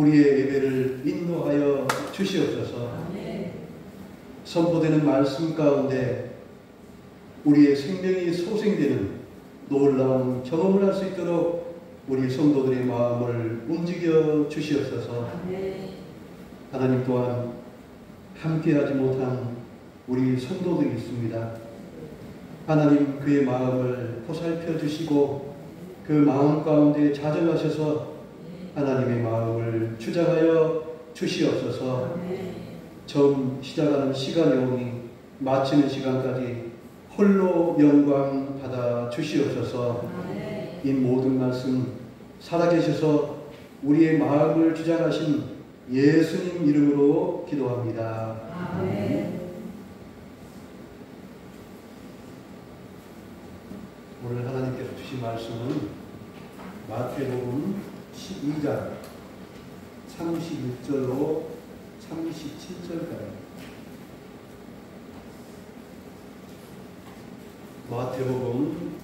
우리의 예배를 인도하여 주시옵소서. 선포되는 말씀 가운데 우리의 생명이 소생되는 놀라운 경험을 할 수 있도록 우리 성도들의 마음을 움직여 주시옵소서. 하나님 또한 함께하지 못한 우리 성도들이 있습니다. 하나님 그의 마음을 보살펴 주시고 그 마음 가운데 자정하셔서 하나님의 마음을 주장하여 주시옵소서. 처음 시작하는 시간이 오니 마치는 시간까지 홀로 영광 받아 주시옵소서. 이 모든 말씀 살아계셔서 우리의 마음을 주장하신 예수님 이름으로 기도합니다. 아멘. 오늘 하나님께서 주신 말씀은 마태복음 12장 31절로 37절까지. 마태복음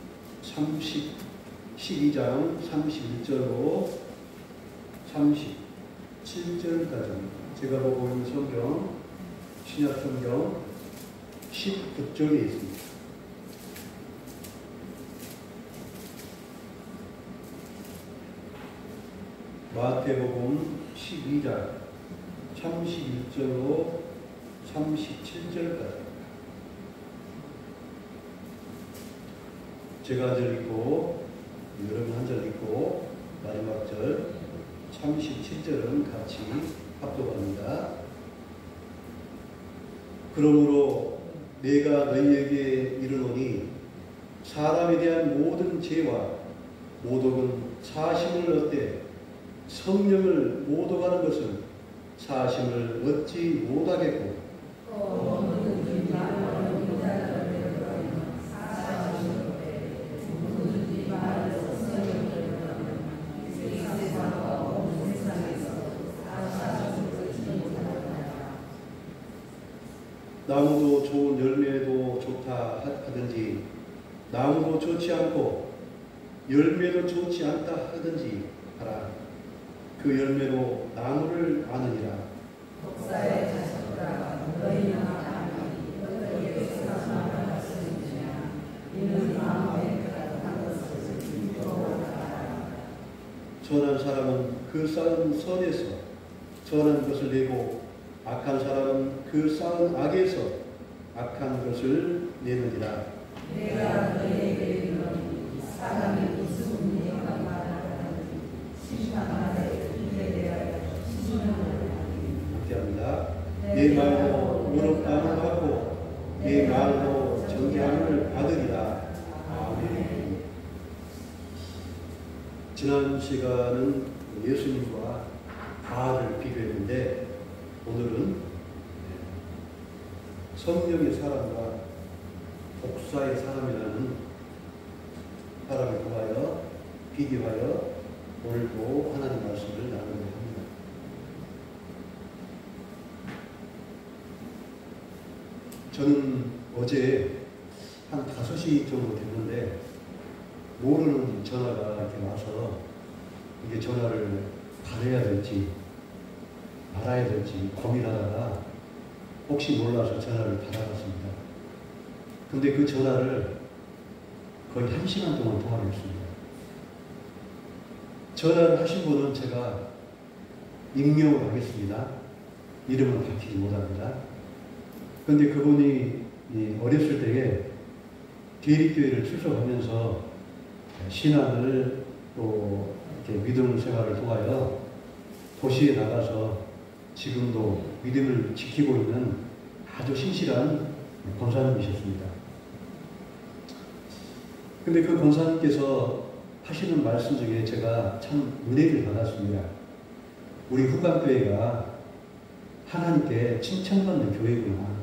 12장 31절로 37절까지. 제가 보고 있는 성경, 신약 성경 19쪽에 있습니다. 마태복음 12장 31절로 37절까지. 제가 한 절 읽고 여러분 한 절 읽고 마지막 절 37절은 같이 합독합니다. 그러므로 내가 너희에게 이르노니 사람에 대한 모든 죄와 모독은 사심을 얻되 성령을 모독하는 것은 사심을 얻지 못하겠고 나무도 좋은 열매도 좋다 하든지 나무도 좋지 않고 열매도 좋지 않다 하든지 하라. 그 열매로 나무를 아느니라. 독사의 자식들아 너희는 아나니 너희에게서 말할 수 있느냐. 이는 마음에 가득한 것을 믿어오라. 선한 사람은 그 쌓은 선에서 선한 것을 내고 악한 사람은 그 쌓은 악에서 악한 것을 내느니라. 내가 너희에게 이르노니 사람이 무슨 문제가 말하는지 심판하되 함께합니다. 내 말로 무릎담을 받고 내 말로 정죄함을 받으리라. 아멘. 지난 시간은 예수님과 바알을 비교했는데 오늘은 성령의 사람과 복사의 사람이라는 사람을 통하여 비교하여 오늘도 하나님 말씀을 나누려 합니다. 저는 어제 한 5시 정도 됐는데 모르는 전화가 이렇게 와서 이게 전화를 받아야 될지 말아야 될지 고민하다가 혹시 몰라서 전화를 받아봤습니다. 근데 그 전화를 거의 1시간 동안 통화를 했습니다. 전화를 하신 분은 제가 익명을 하겠습니다. 이름은 밝히지 못합니다. 그런데 그분이 어렸을 때에 대립교회를 출석하면서 신앙을 또 이렇게 믿음 생활을 통하여 도시에 나가서 지금도 믿음을 지키고 있는 아주 신실한 권사님이셨습니다. 근데 그 권사님께서 하시는 말씀 중에 제가 참 은혜를 받았습니다. 우리 후반교회가 하나님께 칭찬받는 교회구나.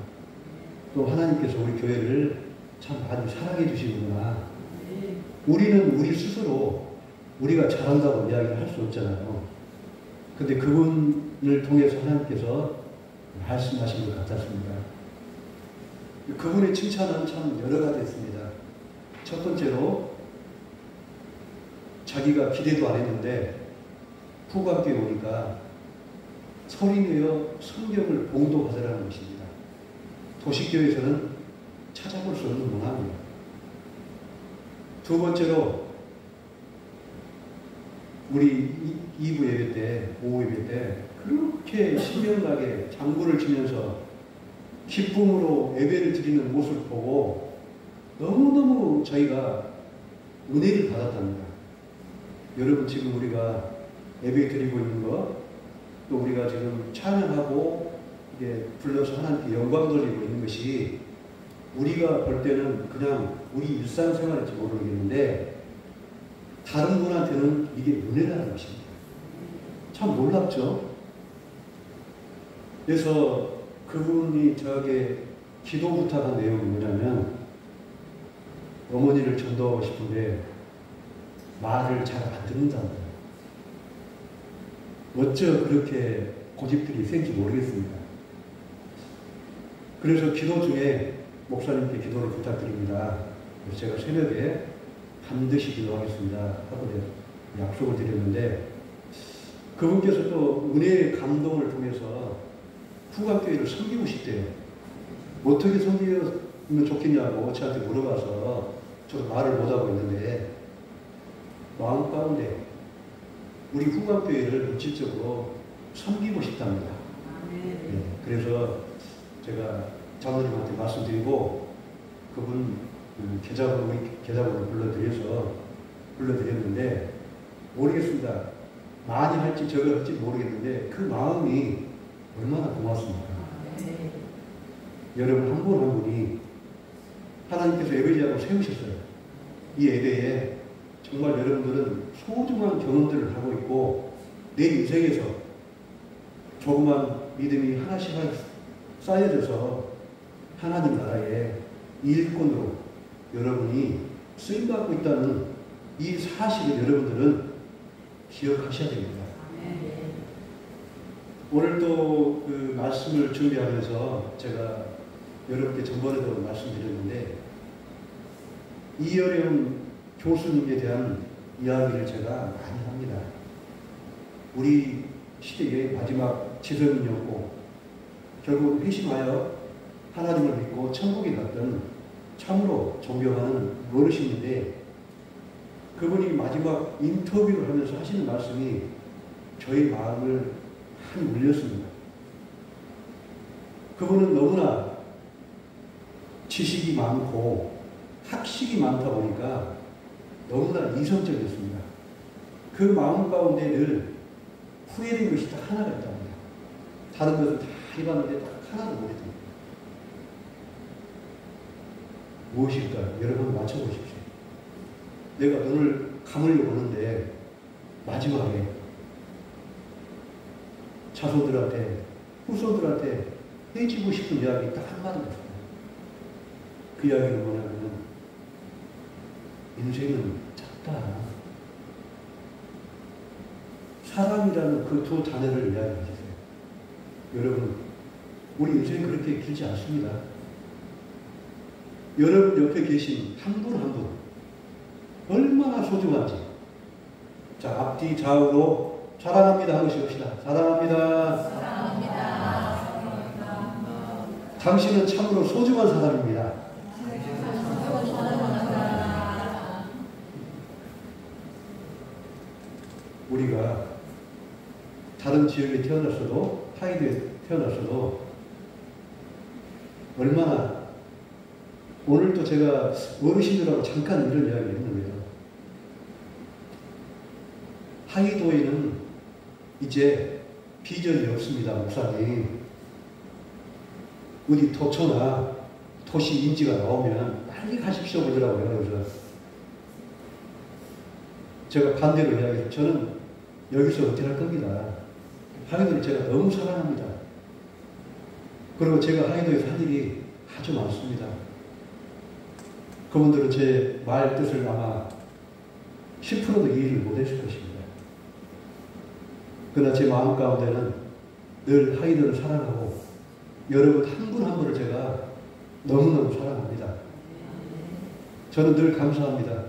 또 하나님께서 우리 교회를 참 아주 사랑해 주시는구나. 우리는 우리 스스로 우리가 잘한다고 이야기를 할 수 없잖아요. 근데 그분을 통해서 하나님께서 말씀하신 것 같았습니다. 그분의 칭찬은 참 여러 가지 있습니다. 첫 번째로 자기가 기대도 안 했는데 후반기에 오니까 소리내어 성경을 봉독하더라는 것입니다. 도시교회에서는 찾아볼 수 없는 문화입니다. 두 번째로 우리 2부 예배 때, 오후 예배 때 그렇게 신명나게 장구를 치면서 기쁨으로 예배를 드리는 모습을 보고 너무너무 저희가 은혜를 받았답니다. 여러분 지금 우리가 예배 드리고 있는 것, 또 우리가 지금 찬양하고 이게 불러서 하나님께 영광 돌리고 있는 것이 우리가 볼 때는 그냥 우리 일상생활일지 모르겠는데 다른 분한테는 이게 은혜라는 것입니다. 참 놀랍죠? 그래서 그분이 저에게 기도 부탁한 내용이 뭐냐면 어머니를 전도하고 싶은데 말을 잘 안 듣는다는 거예요. 어째 그렇게 고집들이 센지 모르겠습니다. 그래서 기도 중에 목사님께 기도를 부탁드립니다. 그래서 제가 새벽에 반드시 기도하겠습니다 하고 약속을 드렸는데 그분께서 또 은혜의 감동을 통해서 후각교회를 섬기고 싶대요. 어떻게 섬기면 좋겠냐고 저한테 물어봐서 저도 말을 못하고 있는데 마음 가운데 우리 후각교회를 물질적으로 섬기고 싶답니다. 네, 그래서 제가 장로님한테 말씀드리고 그분 계좌번호 불러드렸는데 모르겠습니다. 많이 할지 적어 할지 모르겠는데 그 마음이 얼마나 고맙습니까? 여러분 한 분 한 분이 하나님께서 예배자로 세우셨어요. 이 예배에 정말 여러분들은 소중한 경험들을 하고 있고 내 인생에서 조그만 믿음이 하나씩 쌓여져서 하나님 나라의 일꾼으로 여러분이 쓰임받고 있다는 이 사실을 여러분들은 기억하셔야 됩니다. 오늘 또 그 말씀을 준비하면서 제가 여러분께 전번에도 말씀드렸는데 이어려운 교수님에 대한 이야기를 제가 많이 합니다. 우리 시대의 마지막 지성인이었고 결국 회심하여 하나님을 믿고 천국에 갔던 참으로 존경하는 어르신인데 그분이 마지막 인터뷰를 하면서 하시는 말씀이 저의 마음을 많이 울렸습니다. 그분은 너무나 지식이 많고 학식이 많다 보니까 너무나 이성적이었습니다. 그 마음 가운데 늘 후회된 것이 딱 하나가 있답니다. 다른 것을 다 해봤는데 딱 하나도 모르겠습니다. 무엇일까요? 여러분 맞춰보십시오. 내가 눈을 감으려고 하는데 마지막에 자손들한테 후손들한테 해주고 싶은 이야기 딱 한마디가 있어요. 그 이야기는 뭐냐면 인생은 작다. 사람이라는 그 두 단어를 이야기해 주세요. 여러분 우리 인생이 그렇게 길지 않습니다. 여러분 옆에 계신 한 분 한 분 얼마나 소중한지 자 앞뒤 좌우로 사랑합니다 하고 시작합시다. 사랑합니다. 사랑합니다. 당신은 참으로 소중한 사람입니다. 우리가 다른 지역에 태어났어도 타이드에 태어났어도 얼마나 오늘도 제가 어르신들하고 잠깐 이런 이야기를 했는데요. 하이도에는 이제 비전이 없습니다. 목사님. 어디 도처나 도시 인지가 나오면 빨리 가십시오 그러더라고요. 그래서 제가 반대로 이야기해서 저는 여기서 어떻게 할 겁니다. 하이도를 제가 너무 사랑합니다. 그리고 제가 하이도에서 할 일이 아주 많습니다. 그분들은 제 말 뜻을 아마 10%도 이해를 못했을 것입니다. 그러나 제 마음 가운데는 늘 하이도를 사랑하고 여러분 한 분 한 분을 제가 너무너무 사랑합니다. 저는 늘 감사합니다.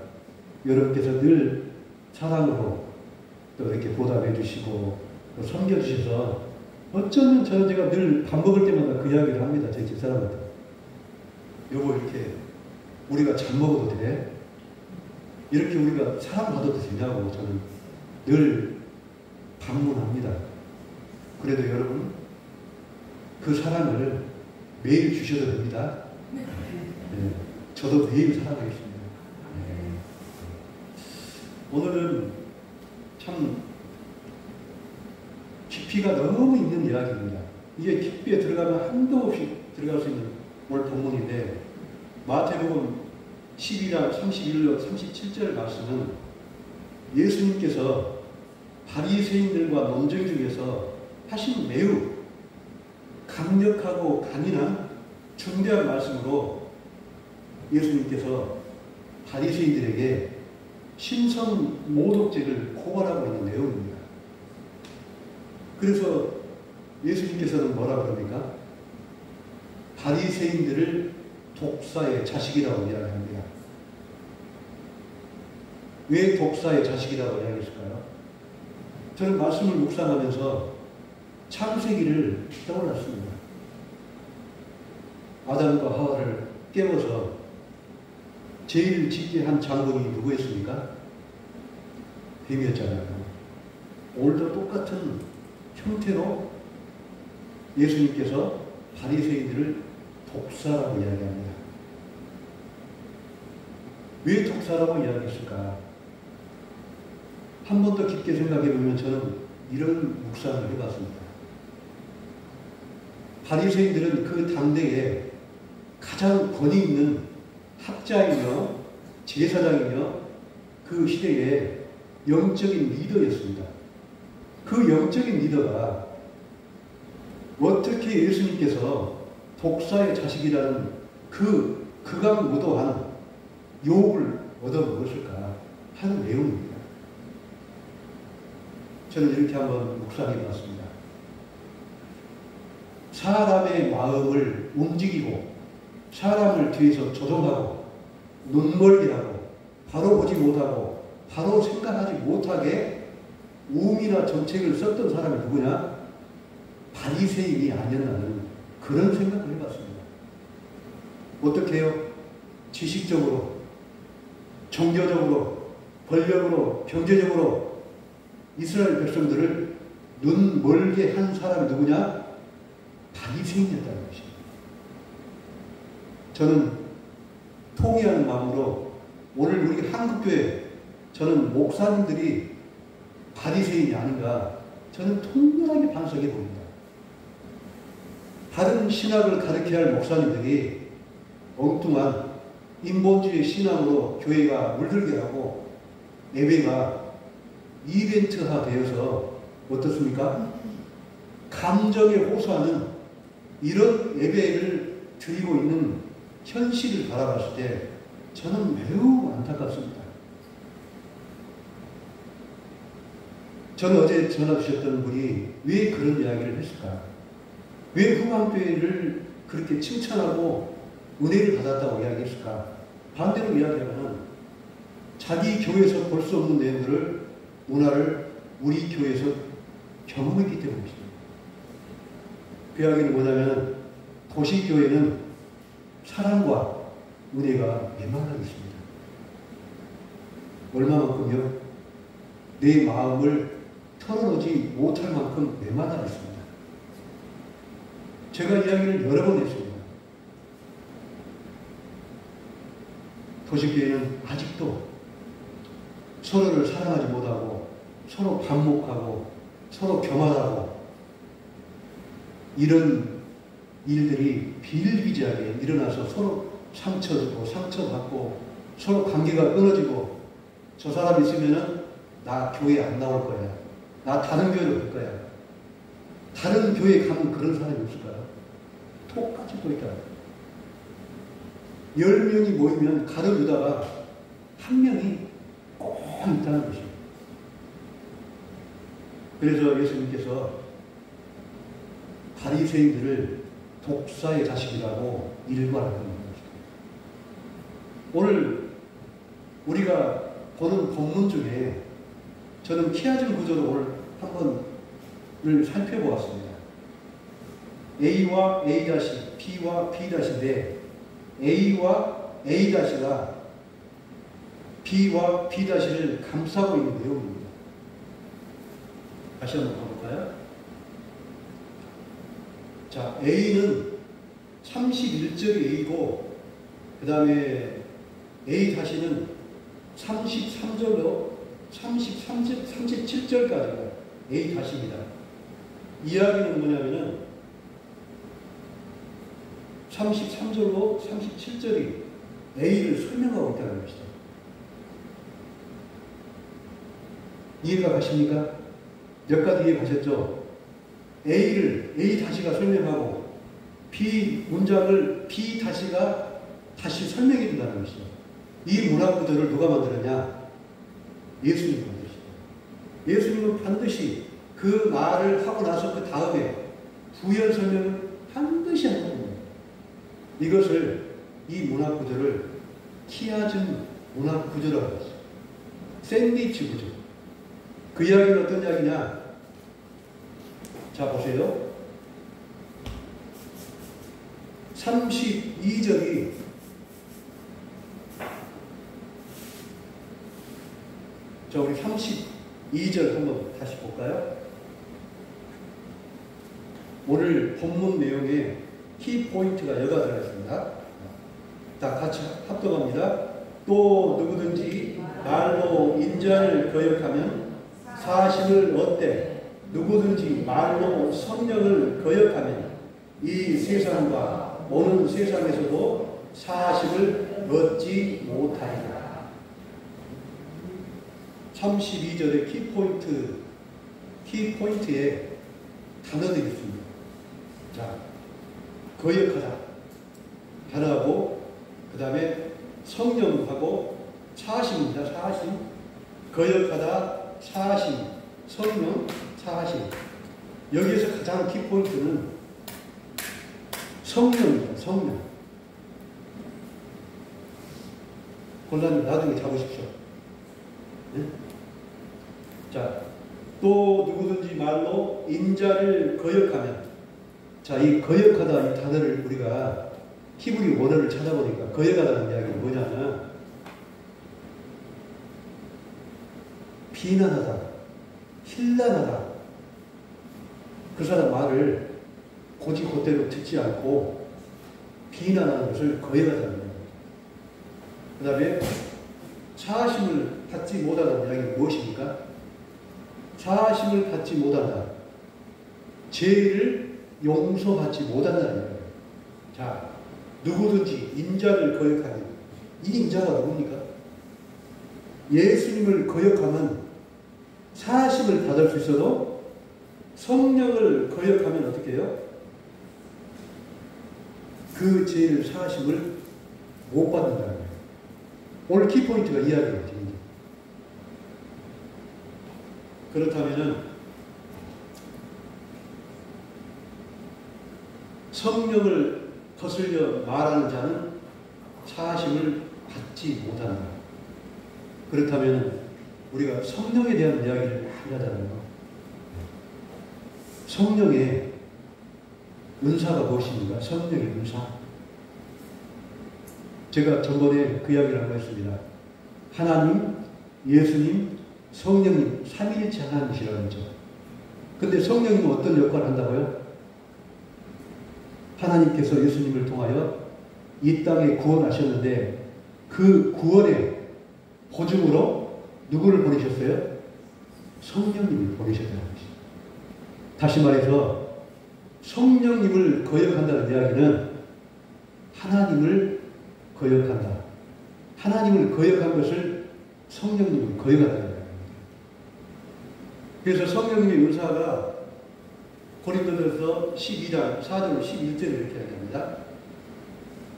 여러분께서 늘 사랑으로 또 이렇게 보답해 주시고 또 섬겨주셔서 어쩌면 제가 늘 밥 먹을 때마다 그 이야기를 합니다. 제 집사람한테. 여보, 이렇게 우리가 잠 먹어도 돼? 이렇게 우리가 사랑받아도 되냐고 저는 늘 반문합니다. 그래도 여러분, 그 사랑을 매일 주셔도 됩니다. 네, 저도 매일 사랑하겠습니다. 오늘은 참 깊이가 너무 있는 이야기입니다. 이게 깊이에 들어가면 한도 없이 들어갈 수 있는 오늘 본문인데, 마태복음 12장 31절 37절 말씀은 예수님께서 바리새인들과 논쟁 중에서 하신 매우 강력하고 강인한 중대한 말씀으로 예수님께서 바리새인들에게 신성 모독죄를 고발하고 있는 내용입니다. 그래서 예수님께서는 뭐라 그럽니까? 바리새인들을 독사의 자식이라고 이야기합니다. 왜 독사의 자식이라고 이야기했을까요? 저는 말씀을 묵상하면서 창세기를 떠올랐습니다. 아담과 하와를 깨워서 죄를 짓게 한 장본인이 누구였습니까? 뱀이었잖아요. 오늘도 똑같은 형태로 예수님께서 바리새인들을 독사라고 이야기합니다. 왜 독사라고 이야기했을까? 한 번 더 깊게 생각해 보면 저는 이런 묵상을 해봤습니다. 바리새인들은 그 당대에 가장 권위 있는 학자이며 제사장이며 그 시대의 영적인 리더였습니다. 그 영적인 리더가 어떻게 예수님께서 독사의 자식이라는 그 극악무도한 욕을 얻어먹었을까 하는 내용입니다. 저는 이렇게 한번 묵상해 봤습니다. 사람의 마음을 움직이고 사람을 뒤에서 조종하고 눈멀게 하고 바로 보지 못하고 바로 생각하지 못하게 우음이나 정책을 썼던 사람이 누구냐? 바리새인이 아니었나는 그런 생각을 해봤습니다. 어떻게 해요? 지식적으로, 종교적으로, 권력으로, 경제적으로 이스라엘 백성들을 눈 멀게 한 사람이 누구냐? 바리새인이었다는 것입니다. 저는 통회하는 마음으로 오늘 우리 한국교회, 저는 목사님들이 바리새인이 아닌가 저는 통렬하게 반성해 봅니다. 다른 신학을 가르쳐야 할 목사님들이 엉뚱한 인본주의 신앙으로 교회가 물들게 하고 예배가 이벤트화 되어서 어떻습니까? 감정에 호소하는 이런 예배를 드리고 있는 현실을 바라봤을 때 저는 매우 안타깝습니다. 저는 어제 전화 주셨던 분이 왜 그런 이야기를 했을까? 왜 후반교회를 그렇게 칭찬하고 은혜를 받았다고 이야기했을까? 반대로 이야기하면 자기 교회에서 볼 수 없는 내용들을 문화를 우리 교회에서 경험했기 때문입니다. 그 이야기는 뭐냐면 도시교회는 사랑과 은혜가 메말라 있습니다. 얼마만큼요? 내 마음을 털어놓지 못할 만큼 메말라 있습니다. 제가 이야기를 여러 번 했습니다. 도시교회는 아직도 서로를 사랑하지 못하고 서로 반목하고 서로 교만하고 이런 일들이 비일비재하게 일어나서 서로 상처주고 상처받고 서로 관계가 끊어지고 저 사람 있으면은 나 교회 안 나올 거야. 나 다른 교회로 갈 거야. 다른 교회 가면 그런 사람이 없을까요? 똑같이 또 있다. 10명이 모이면 가려주다가 한 명이 꼭 있다는 것입니다. 그래서 예수님께서 바리새인들을 독사의 자식이라고 일관하는 것입니다. 오늘 우리가 보는 본문 중에 저는 키아즘 구조를 오늘 한번을 살펴보았습니다. A와 A-, B와 B-인데 A와 A-가 B와 B-를 감싸고 있는 내용입니다. 다시 한번 봐볼까요? 자, A는 31절이 A고, 그 다음에 A-는 33절로 37절까지가 A-입니다. 이야기는 뭐냐면은 33절로 37절이 A를 설명하고 있다는 것이죠. 이해가 가십니까? 몇 가지 이해 가셨죠? A를 A-가 설명하고 B 문장을 B-가 다시 설명해 준다는 것이죠. 이 문학 구조를 누가 만들었냐? 예수님이 만드시죠. 예수님은 반드시 그 말을 하고 나서 그 다음에 부연 설명을 반드시 하거든요. 이것을, 이 문학 구조를 키아즘 문학 구조라고 하죠. 샌드위치 구조. 그 이야기는 어떤 이야기냐? 자, 보세요. 32절이 자, 우리 32절 한번 다시 볼까요? 오늘 본문 내용에 키포인트가 여가 들어 있습니다. 자, 같이 합독합니다. 또 누구든지 말로 인자를 거역하면 사심을 얻되 누구든지 말로 성령을 거역하면 이 세상과 오는 세상에서도 사심을 얻지 못하리라. 32절의 키포인트에 단어들이 있습니다. 자, 거역하다 단어하고, 그 다음에 성령하고 사심입니다. 사심. 거역하다, 사심, 성령, 사심. 여기에서 가장 키포인트는 성령입니다. 성령. 권사님 나중에 잡으십시오. 네? 자, 또 누구든지 말로 인자를 거역하면, 자, 이 거역하다 이 단어를 우리가 히브리 원어를 찾아보니까 거역하다는 이야기는 뭐냐면 비난하다, 힐난하다, 그 사람 말을 곧이곧대로 듣지 않고 비난하는 것을 거역하다는 이야기입니다. 그 다음에 사하심을 받지 못하다는 이야기는 무엇입니까? 사하심을 받지 못한다. 죄를 용서받지 못한다는 이야기입니다. 자, 누구든지 인자를 거역하면, 이 인자가 누굽니까? 예수님을 거역하면 사하심을 받을 수 있어도 성령을 거역하면 어떻게 해요? 그 죄를 사하심을 못 받는다는 거예요. 오늘 키포인트가 이야기예요. 그렇다면은 성령을 거슬려 말하는 자는 사하심을 받지 못한다. 그렇다면 우리가 성령에 대한 이야기를 많이 하잖아요. 성령의 은사가 무엇입니까? 성령의 은사. 제가 전번에 그 이야기를 한번 했습니다. 하나님, 예수님, 성령님, 삼위일체 하나님이시라고 하죠. 근데 성령님은 어떤 역할을 한다고요? 하나님께서 예수님을 통하여 이 땅에 구원하셨는데 그 구원의 보증으로 누구를 보내셨어요? 성령님을 보내셨다는 것입니다. 다시 말해서 성령님을 거역한다는 이야기는 하나님을 거역한다. 하나님을 거역한 것을 성령님을 거역한다는 이야기입니다. 그래서 성령님의 은사가 고린도전서 12장 4절 11절에 이렇게 이야기합니다.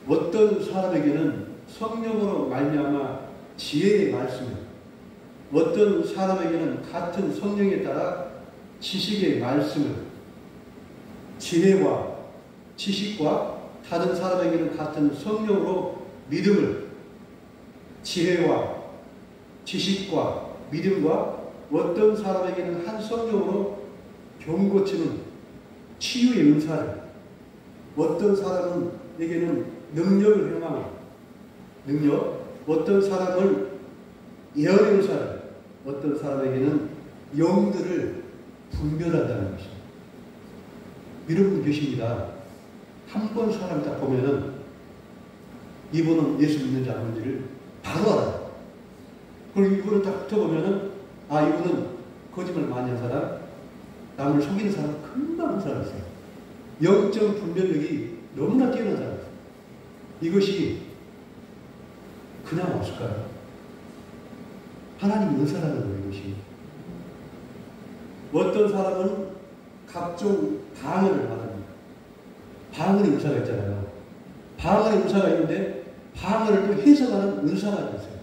어떤 사람에게는 성령으로 말미암아 지혜의 말씀을, 어떤 사람에게는 같은 성령에 따라 지식의 말씀을, 지혜와 지식과 다른 사람에게는 같은 성령으로 믿음을, 지혜와 지식과 믿음과 어떤 사람에게는 한 성령으로 병 고치는 치유의 은사를, 어떤 사람에게는 능력을 행하고 어떤 사람은 예언의 사람, 어떤 사람에게는 영들을 분별한다는 것입니다. 이런 분 계십니다. 한 번 사람 딱 보면은 이분은 예수 믿는지 안 믿는지를 바로 알아요. 그리고 이분을 딱 붙어보면은 이분은 거짓말 많이 한 사람, 남을 속이는 사람 금방 한 사람 있어요. 영적 분별력이 너무나 뛰어난 사람 있어요. 이것이 그냥 없을까요? 하나님 은사라는 거예요, 이것이. 어떤 사람은 각종 방언을 받습니다. 방언의 은사가 있잖아요. 방언의 은사가 있는데 방언을 또 해석하는 은사가 있어요.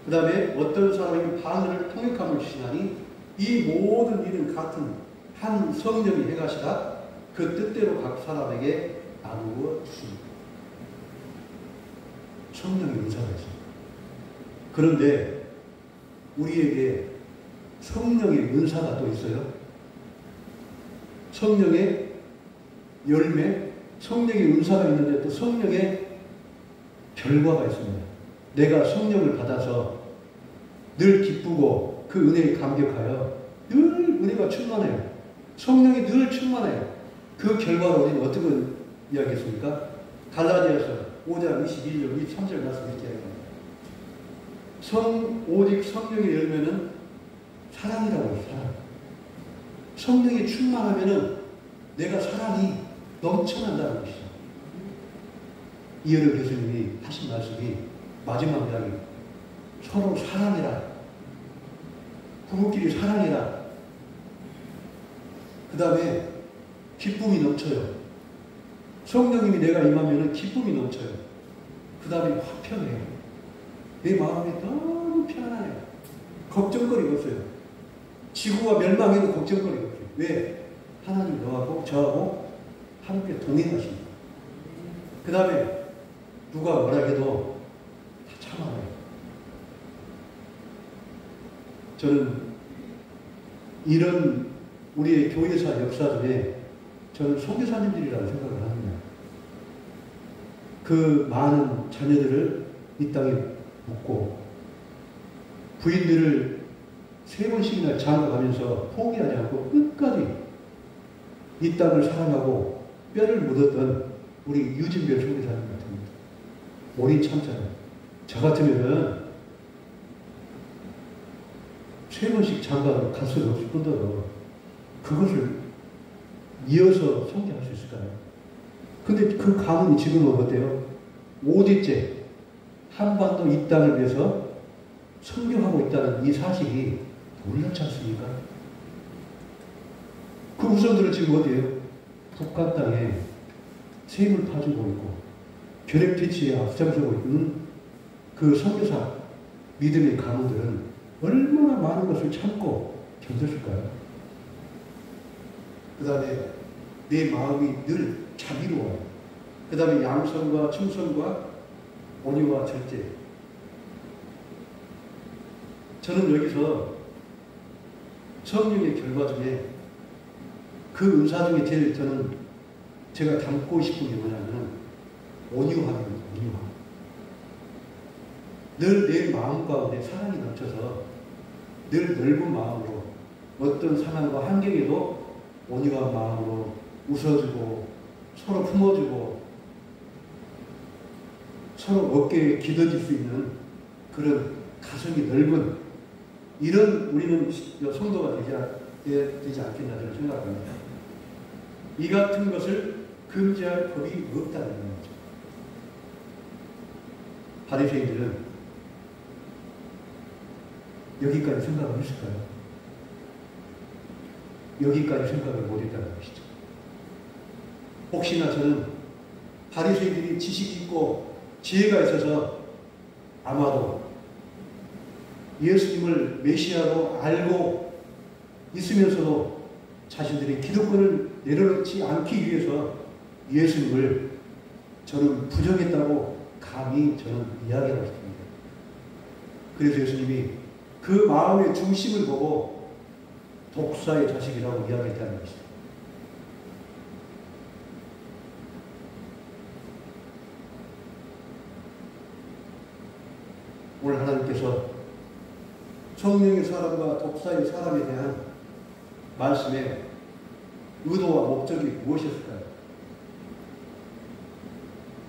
그 다음에 어떤 사람이 방언을 통역함을 주시나니 이 모든 일은 같은 한 성령이 행하시라 그 뜻대로 각 사람에게 나누어 주십니다. 성령의 은사가 있습니다. 그런데 우리에게 성령의 은사가 또 있어요. 성령의 열매, 성령의 은사가 있는데 또 성령의 결과가 있습니다. 내가 성령을 받아서 늘 기쁘고 그 은혜에 감격하여 늘 은혜가 충만해요. 성령이 늘 충만해요. 그 결과로 우리는 어떻게 이야기했습니까? 갈라디아서 5장 21절, 23절 말씀 이렇게 이야기합니다. 오직 성령의 열매는 사랑이라고 해요. 사랑. 성령이 충만하면은 내가 사랑이 넘쳐난다는 것이죠. 이어른 교수님이 하신 말씀이 마지막 장이 서로 사랑이라, 부부끼리 사랑이라, 그 다음에 기쁨이 넘쳐요. 성령님이 내가 임하면 기쁨이 넘쳐요. 그 다음에 화평해요. 내 마음이 너무 편안해요. 걱정거리가 없어요. 지구가 멸망해도 걱정거리가 없어요. 왜? 하나님 너하고 저하고 함께 동행하십니다. 그 다음에 누가 뭐라 해도 다 참아요. 저는 이런 우리의 교회사 역사 중에 저는 선교사님들이라고 생각을 합니다. 그 많은 자녀들을 이 땅에 묻고 부인들을 3번씩이나 장가가면서 포기하지 않고 끝까지 이 땅을 사랑하고 뼈를 묻었던 우리 유진별 선교사님 같습니다. 오리 참잖아요. 저 같으면은 3번씩 장가를 갈 수는 없을 뿐더러 그것을 이어서 성교할 수 있을까요? 근데 그 가문이 지금은 어때요? 5대째 한반도 이 땅을 위해서 선교하고 있다는 이 사실이 놀랍지 않습니까? 그 후손들은 지금 어디에요? 북한 땅에 세임을 파주고 있고 결핵 퇴치에 앞장서고 있는 그 선교사 믿음의 가문들은 얼마나 많은 것을 참고 견뎠을까요? 그 다음에 내 마음이 늘 자비로워요. 그 다음에 양성과 충성과 온유와 절제. 저는 여기서 성령의 결과 중에 그 은사 중에 제일 제가 담고 싶은 게 뭐냐면 온유함입니다. 온유함. 늘 내 마음 가운데 사랑이 넘쳐서 늘 넓은 마음으로 어떤 상황과 환경에도 온유한 마음으로 웃어주고 서로 품어주고 서로 어깨에 기대질 수 있는 그런 가슴이 넓은 이런 우리는 성도가 되지 않겠나 저는 생각합니다. 이 같은 것을 금지할 법이 없다는 거죠. 바리새인들은 여기까지 생각을 했을까요? 여기까지 생각을 못했다는 것이죠. 혹시나 저는 바리새인들이 지식이 있고 지혜가 있어서 아마도 예수님을 메시아로 알고 있으면서도 자신들이 기득권을 내려놓지 않기 위해서 예수님을 저는 부정했다고 감히 저는 이야기하고 싶습니다. 그래서 예수님이 그 마음의 중심을 보고 독사의 자식이라고 이야기했다는 것입니다. 오늘 하나님께서 성령의 사람과 독사의 사람에 대한 말씀의 의도와 목적이 무엇이었을까요?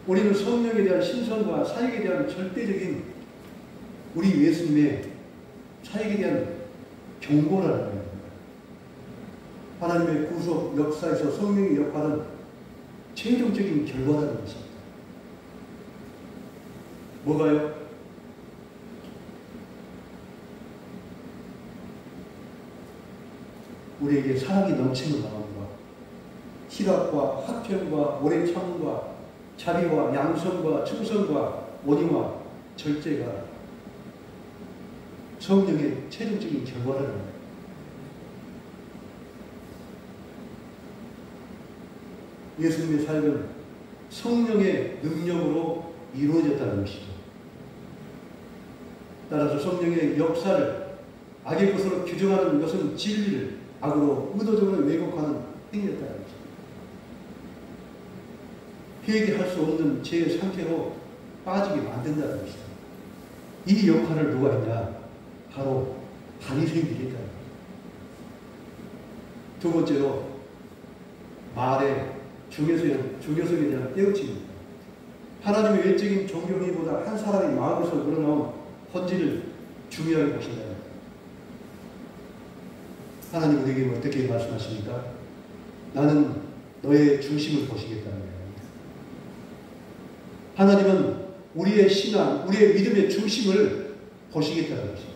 우리는 성령에 대한 신성과 사역에 대한 절대적인 우리 예수님의 사역에 대한 경고라는 거예요. 하나님의 구속 역사에서 성령의 역할은 최종적인 결과라는 것입니다. 뭐가요? 우리에게 사랑이 넘치는 마음과 희락과 화평과 오래 참음과 자비와 양성과 충성과 온유와 절제가 성령의 최종적인 결과라는 거예요. 예수님의 사역은 성령의 능력으로 이루어졌다는 것이죠. 따라서 성령의 역사를 악의 것으로 규정하는 것은 진리를 악으로 의도적으로 왜곡하는 행위였다는 것입니다. 회개할 수 없는 죄의 상태로 빠지게 만든다는 것이다. 이 역할을 누가 했냐? 바로 바리새인들이 했다는 것입니다. 두 번째로 말의 중요성에 대한 떼우침입니다. 하나님의 외적인 종교 행위보다 한 사람의 마음에서 우러나온 본질을 중요하게 보신다. 하나님 우리에게 어떻게 말씀하십니까? 나는 너의 중심을 보시겠다는 거예요. 하나님은 우리의 신앙, 우리의 믿음의 중심을 보시겠다는 것입니다.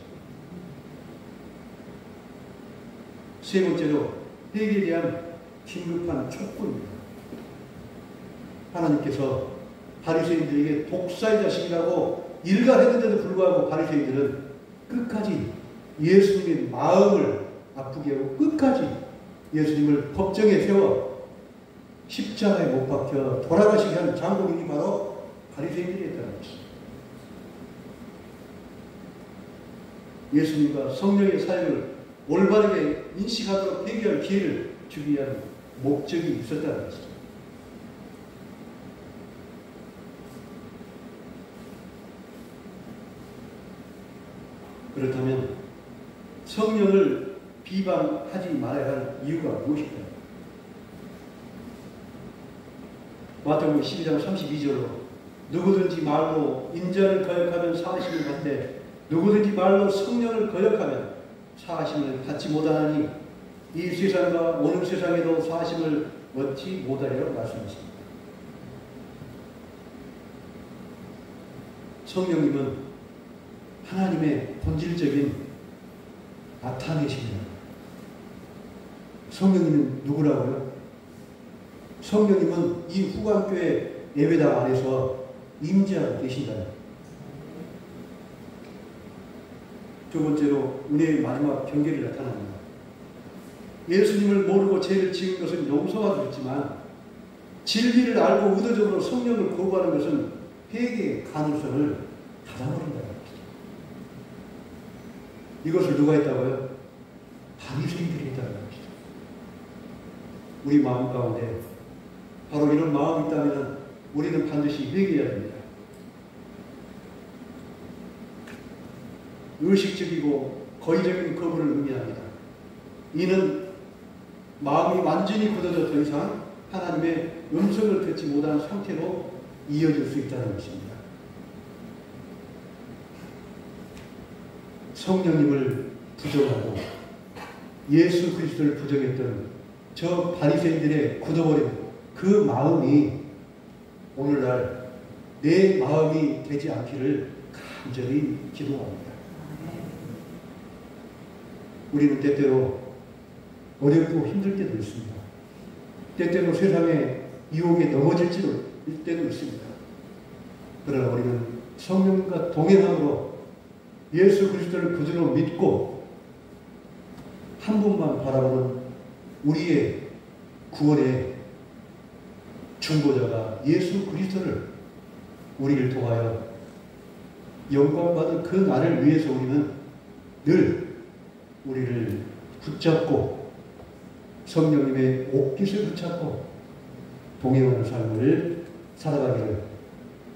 세 번째로 회개에 대한 긴급한 촉구입니다. 하나님께서 바리새인들에게 독사의 자식이라고 일갈했는데도 불구하고 바리새인들은 끝까지 예수님의 마음을 아프게 하고 끝까지 예수님을 법정에 세워 십자가에 못 박혀 돌아가시게 한 장본인이 바로 바리새인들이었다는 것입니다. 예수님과 성령의 사역을 올바르게 인식하도록 회개할 기회를 주기 위한 목적이 있었다는 것이죠. 그렇다면 성령을 비방하지 말아야 할 이유가 무엇일까요? 마태복음 12장 32절로 누구든지 말로 인자를 거역하면 사하심을 받되 누구든지 말로 성령을 거역하면 사하심을 받지 못하나니 이 세상과 오는 세상에도 사하심을 얻지 못하리라고 말씀하십니다. 성령님은 하나님의 본질적인 나타내십니다. 성령님은 누구라고요? 성령님은 이 후관교회 예배당 안에서 임재하고 계신다. 두 번째로 은혜의 마지막 경계를 나타납니다. 예수님을 모르고 죄를 지은 것은 용서가 되었지만 진리를 알고 의도적으로 성령을 거부하는 것은 회개의 가능성을 닫아버린다는 것이죠. 이것을 누가 했다고요? 바리새인들이 했다는 것이죠. 우리 마음 가운데 바로 이런 마음이 있다면 우리는 반드시 회개해야 됩니다. 의식적이고 거의적인 거부를 의미합니다. 이는 마음이 완전히 굳어져 더 이상 하나님의 음성을 듣지 못하는 상태로 이어질 수 있다는 것입니다. 성령님을 부정하고 예수 그리스도를 부정했던 저 바리새인들의 굳어버린 그 마음이 오늘날 내 마음이 되지 않기를 간절히 기도합니다. 우리는 때때로 어렵고 힘들 때도 있습니다. 때때로 세상의 유혹에 넘어질 때도 있습니다. 그러나 우리는 성령과 동행함으로 예수 그리스도를 구주로 믿고 한 분만 바라보는 우리의 구원의 중보자가 예수 그리스도를 우리를 통하여 영광받은 그 날을 위해서 우리는 늘 우리를 붙잡고 성령님의 옷깃을 붙잡고 동행하는 삶을 살아가기를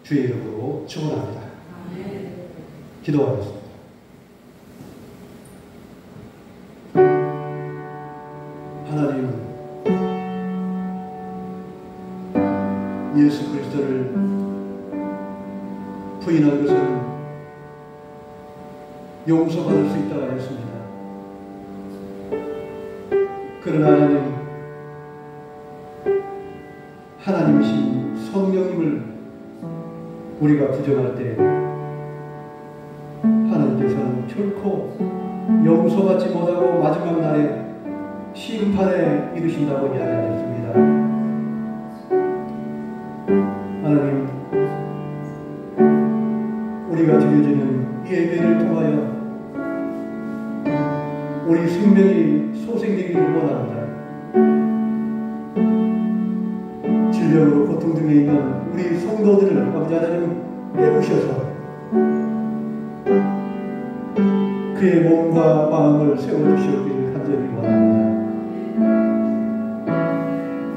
주의 이름으로 축원합니다. 기도하겠습니다. 하나님, 예수 그리스도를 부인한 것은 용서받을 수 있다고 하였습니다. 그러나 하나님, 하나님이신 성령님을 우리가 부정할 때 하나님께서는 결코 용서받지 못하고 마지막 날에 심판에 이르신다고 이야기하셨습니다. 하나님, 우리가 드려지는 예배를 통하여 우리 생명이 소생되기를 원합니다. 질병으로 고통 중에 있는 우리 성도들을 아버지 하나님 깨우셔서 그의 몸과 마음을 세워주시기를 간절히 원합니다.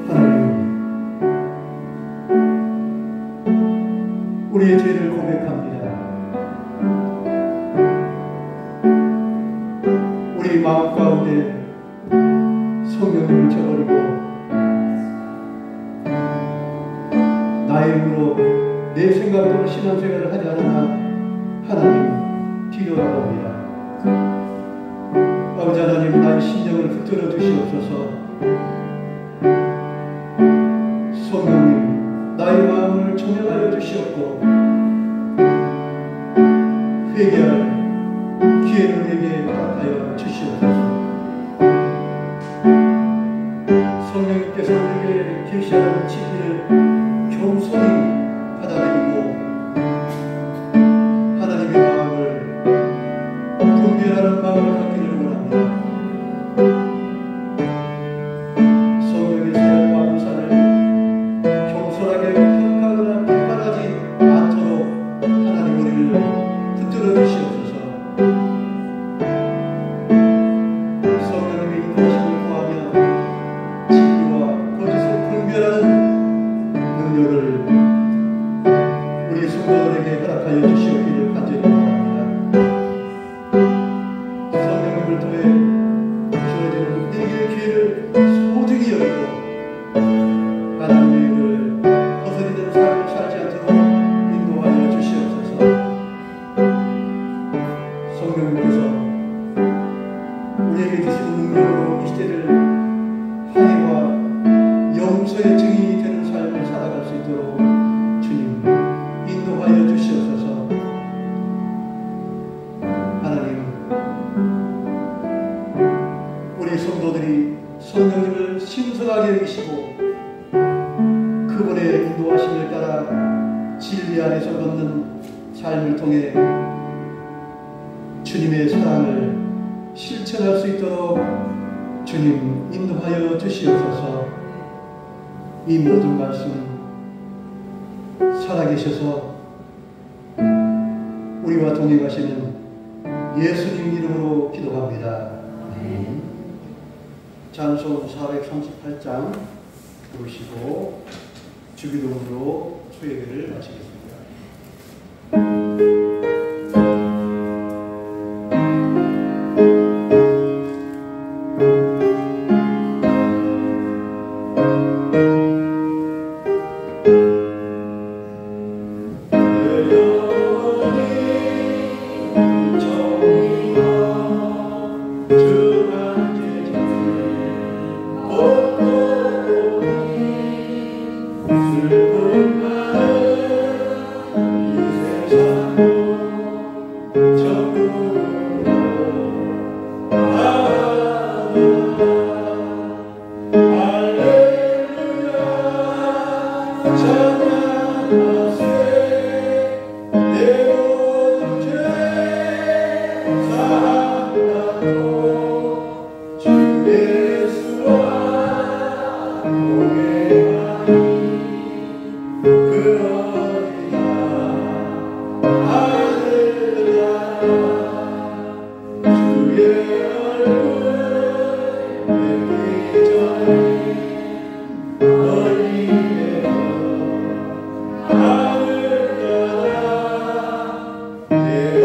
하나님, 우리의 죄를 고백합니다. 우리 마음 가운데 성령님을 저버리고 나의 힘으로 내 생각대로 신앙생활을 하지 않으나 하나님 뒤돌아봅니다. 아버지 하나님, 나의 심령을 붙들어 주시옵소서. 성령님, 나의 마음을 조명하여 주시옵고 회개할 기회를 내게 허락하여 주시옵소서. 성령님께서 우리에게 계시하는 진리를 겸손히 받아들이고 하나님의 마음을 분별하는 마음을 갖기를 원합니다. 성령의 사랑과 부산을 겸손하게 평가하거나 비판하지 않도록 하나님 우리를 붙들어 주시옵소서. 성령님의 인도하심을 구하며 진리와 거짓을 분별하는 능력을 우리 성도들에게 허락하여 주시옵기를 간절히 바랍니다. 성령님을 통해 주어지는 우리에게 기회를 소중히 여기고 하나님의 일을 거스리는 삶을 살지 않도록 인도하여 주시옵소서. 성령님께서 우리에게 주신 능력으로 이 시대를 화해와 용서의 증인이 되는 삶을 살아갈 수 있도록 주님 인도하여 주시옵소서. 하나님, 우리 성도들이 성령님을 신성하게 여기시고 그분의 인도하심을 따라 진리 안에서 걷는 삶을 통해 주님의 사랑을 실천할 수 있도록 주님 인도하여 주시옵소서. 이 모든 말씀 살아계셔서 우리와 동행하시는 예수님 이름으로 기도합니다. 아멘. 찬송 438장 부르시고 주기도문으로 수예배를 마치겠습니다. 내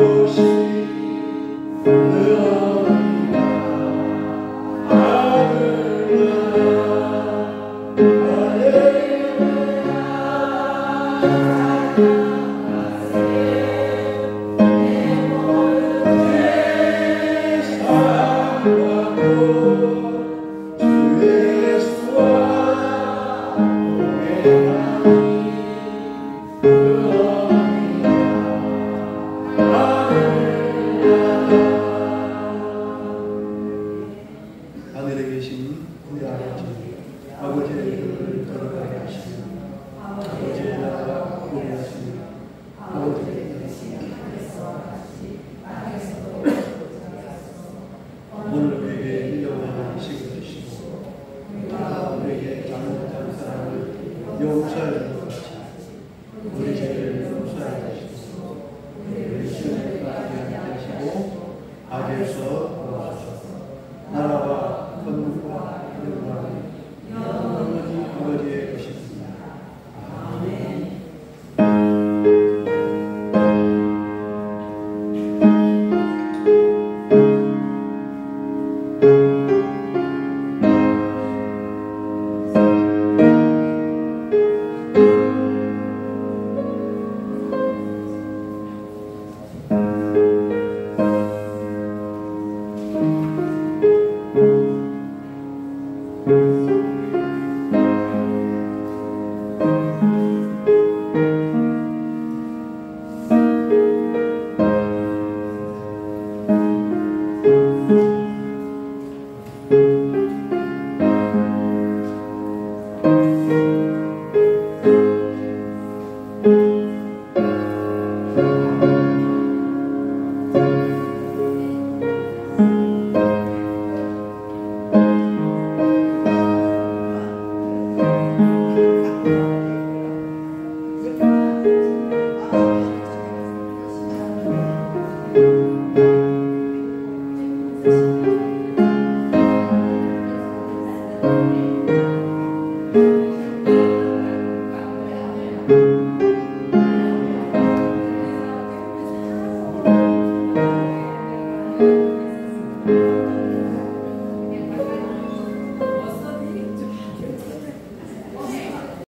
곳이